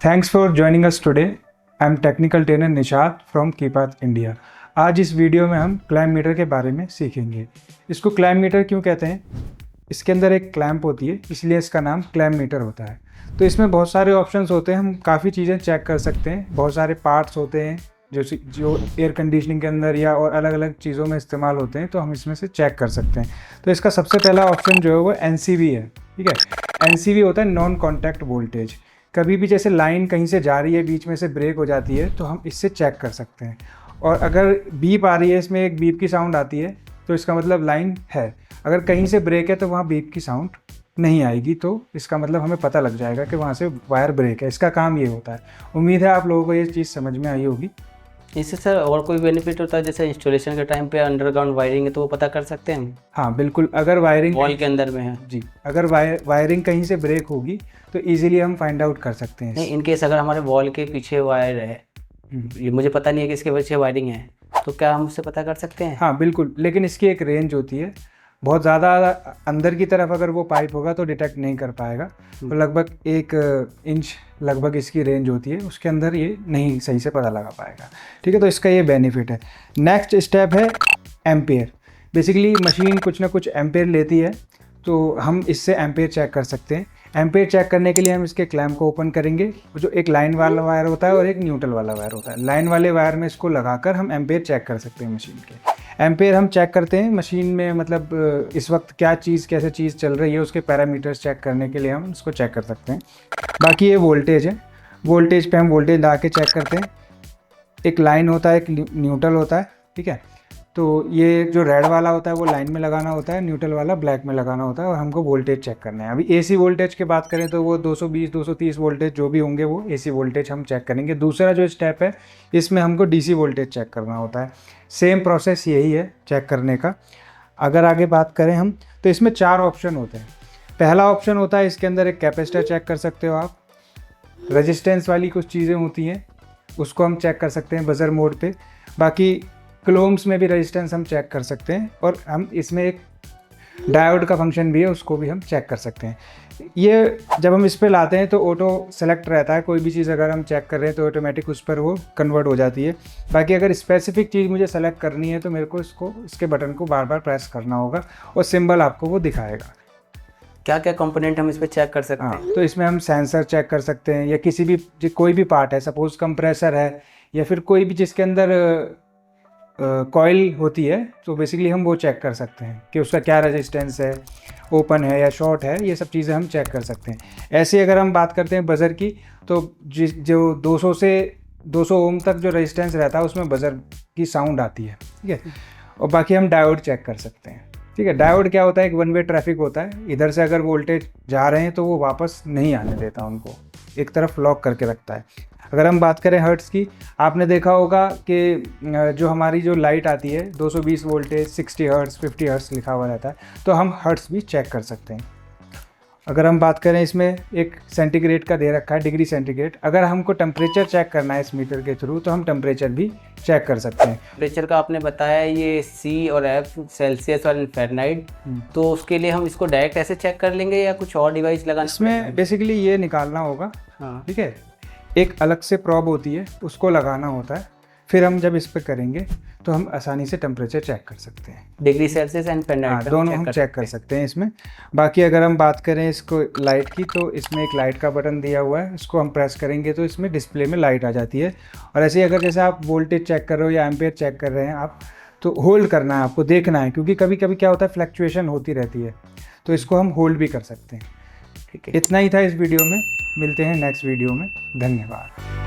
Thanks for joining us today. I am technical trainer Nishat from Keypath India. आज इस video में हम clamp metre के बारे में सीखेंगे। इसको क्लैम्प मीटर क्यों कहते हैं? इसके अंदर एक क्लैम्प होती है, इसलिए इसका नाम क्लैम्प मीटर होता है। तो इसमें बहुत सारे ऑप्शंस होते हैं, हम काफ़ी चीज़ें चेक कर सकते हैं। बहुत सारे पार्ट्स होते हैं जो एयर कंडीशनिंग के अंदर या और अलग अलग चीज़ों में इस्तेमाल होते हैं, तो हम इसमें से चेक कर सकते हैं। तो इसका सबसे पहला ऑप्शन जो है वो NCV है। ठीक है, NCV होता है नॉन कॉन्टैक्ट वोल्टेज। कभी भी जैसे लाइन कहीं से जा रही है, बीच में से ब्रेक हो जाती है, तो हम इससे चेक कर सकते हैं। और अगर बीप आ रही है, इसमें एक बीप की साउंड आती है, तो इसका मतलब लाइन है। अगर कहीं से ब्रेक है तो वहाँ बीप की साउंड नहीं आएगी, तो इसका मतलब हमें पता लग जाएगा कि वहाँ से वायर ब्रेक है। इसका काम ये होता है। उम्मीद है आप लोगों को ये चीज़ समझ में आई होगी। इससे सर और कोई बेनिफिट होता है? जैसे इंस्टॉलेशन के टाइम पे अंडरग्राउंड वायरिंग है तो वो पता कर सकते हैं हम? हाँ बिल्कुल, अगर वायरिंग वॉल के अंदर में है जी, अगर वायरिंग कहीं से ब्रेक होगी तो इजीली हम फाइंड आउट कर सकते हैं। नहीं, इनकेस अगर हमारे वॉल के पीछे वायर है, ये मुझे पता नहीं है कि इसके पीछे वायरिंग है, तो क्या हम उससे पता कर सकते हैं? हाँ बिल्कुल, लेकिन इसकी एक रेंज होती है। बहुत ज़्यादा अंदर की तरफ अगर वो पाइप होगा तो डिटेक्ट नहीं कर पाएगा। तो लगभग 1 इंच लगभग इसकी रेंज होती है, उसके अंदर ये नहीं सही से पता लगा पाएगा। ठीक है, तो इसका ये बेनिफिट है। नेक्स्ट स्टेप है एम्पेयर। बेसिकली मशीन कुछ ना कुछ एम्पेयर लेती है, तो हम इससे एम्पेयर चेक कर सकते हैं। एम्पेयर चेक करने के लिए हम इसके क्लैम्प को ओपन करेंगे। जो एक लाइन वाला वायर होता है और एक न्यूट्रल वाला वायर होता है, लाइन वाले वायर में इसको लगाकर हम एम्पेयर चेक कर सकते हैं मशीन के। एम्पेयर हम चेक करते हैं मशीन में, मतलब इस वक्त क्या चीज़ कैसे चीज़ चल रही है, उसके पैरामीटर्स चेक करने के लिए हम इसको चेक कर सकते हैं। बाकी ये वोल्टेज है, वोल्टेज पे हम वोल्टेज ला के चेक करते हैं। एक लाइन होता है, एक न्यूट्रल होता है। ठीक है, तो ये जो रेड वाला होता है वो लाइन में लगाना होता है, न्यूट्रल वाला ब्लैक में लगाना होता है, और हमको वोल्टेज चेक करना है। अभी AC वोल्टेज की बात करें तो वो 220 230 वोल्टेज जो भी होंगे वो AC वोल्टेज हम चेक करेंगे। दूसरा जो स्टेप है, इसमें हमको DC वोल्टेज चेक करना होता है। सेम प्रोसेस यही है चेक करने का। अगर आगे बात करें हम, तो इसमें 4 ऑप्शन होते हैं। पहला ऑप्शन होता है, इसके अंदर एक कैपेसिटर चेक कर सकते हो आप। रेजिस्टेंस वाली कुछ चीज़ें होती हैं, उसको हम चेक कर सकते हैं बजर मोड पे। बाकी क्लोम्स में भी रेजिस्टेंस हम चेक कर सकते हैं, और हम इसमें एक डायोड का फंक्शन भी है, उसको भी हम चेक कर सकते हैं। ये जब हम इस पे लाते हैं तो ऑटो सेलेक्ट रहता है। कोई भी चीज़ अगर हम चेक कर रहे हैं तो ऑटोमेटिक उस पर वो कन्वर्ट हो जाती है। बाकी अगर स्पेसिफिक चीज़ मुझे सेलेक्ट करनी है तो मेरे को इसके बटन को बार बार प्रेस करना होगा, और सिंबल आपको वो दिखाएगा। क्या क्या कंपोनेंट हम इस पर चेक कर सकते हैं? तो इसमें हम सेंसर चेक कर सकते हैं, या किसी भी कोई भी पार्ट है, सपोज कंप्रेसर है, या फिर कोई भी जिसके अंदर कॉइल होती है, तो बेसिकली हम वो चेक कर सकते हैं कि उसका क्या रेजिस्टेंस है, ओपन है या शॉर्ट है। ये सब चीज़ें हम चेक कर सकते हैं। ऐसे अगर हम बात करते हैं बज़र की, तो जो 200 से 200 ओम तक जो रेजिस्टेंस रहता है उसमें बज़र की साउंड आती है। ठीक है, और बाकी हम डायोड चेक कर सकते हैं। ठीक है, डायोड क्या होता है, एक 1 वे ट्रैफिक होता है। इधर से अगर वोल्टेज जा रहे हैं तो वो वापस नहीं आने देता, उनको एक तरफ लॉक करके रखता है। अगर हम बात करें हर्ट्ज़ की, आपने देखा होगा कि जो हमारी जो लाइट आती है 220 वोल्टेज 60 हर्ट्ज़ 50 हर्ट्ज़ लिखा हुआ रहता है, तो हम हर्ट्ज़ भी चेक कर सकते हैं। अगर हम बात करें, इसमें एक सेंटीग्रेड का दे रखा है, डिग्री सेंटीग्रेड। अगर हमको टेम्परेचर चेक करना है इस मीटर के थ्रू, तो हम टेम्परेचर भी चेक कर सकते हैं। टेम्परेचर का आपने बताया ये C और F, सेल्सियस और फ़ारेनहाइट, तो उसके लिए हम इसको डायरेक्ट ऐसे चेक कर लेंगे या कुछ और डिवाइस लगाना? इसमें बेसिकली ये निकालना होगा। हाँ, ठीक है, एक अलग से प्रॉब होती है, उसको लगाना होता है। फिर हम जब इस पर करेंगे तो हम आसानी से टेम्परेचर चेक कर सकते हैं। डिग्री सेल्सियस एंड फ़ारेनहाइट दोनों हम चेक कर सकते हैं इसमें। बाकी अगर हम बात करें इसको लाइट की, तो इसमें एक लाइट का बटन दिया हुआ है, इसको हम प्रेस करेंगे तो इसमें डिस्प्ले में लाइट आ जाती है। और ऐसे ही अगर जैसे आप वोल्टेज चेक कर रहे हो या एम्पेयर चेक कर रहे हैं आप, तो होल्ड करना है, आपको देखना है, क्योंकि कभी कभी क्या होता है, फ्लक्चुएशन होती रहती है, तो इसको हम होल्ड भी कर सकते हैं। ठीक है, इतना ही था इस वीडियो में। मिलते हैं नेक्स्ट वीडियो में। धन्यवाद।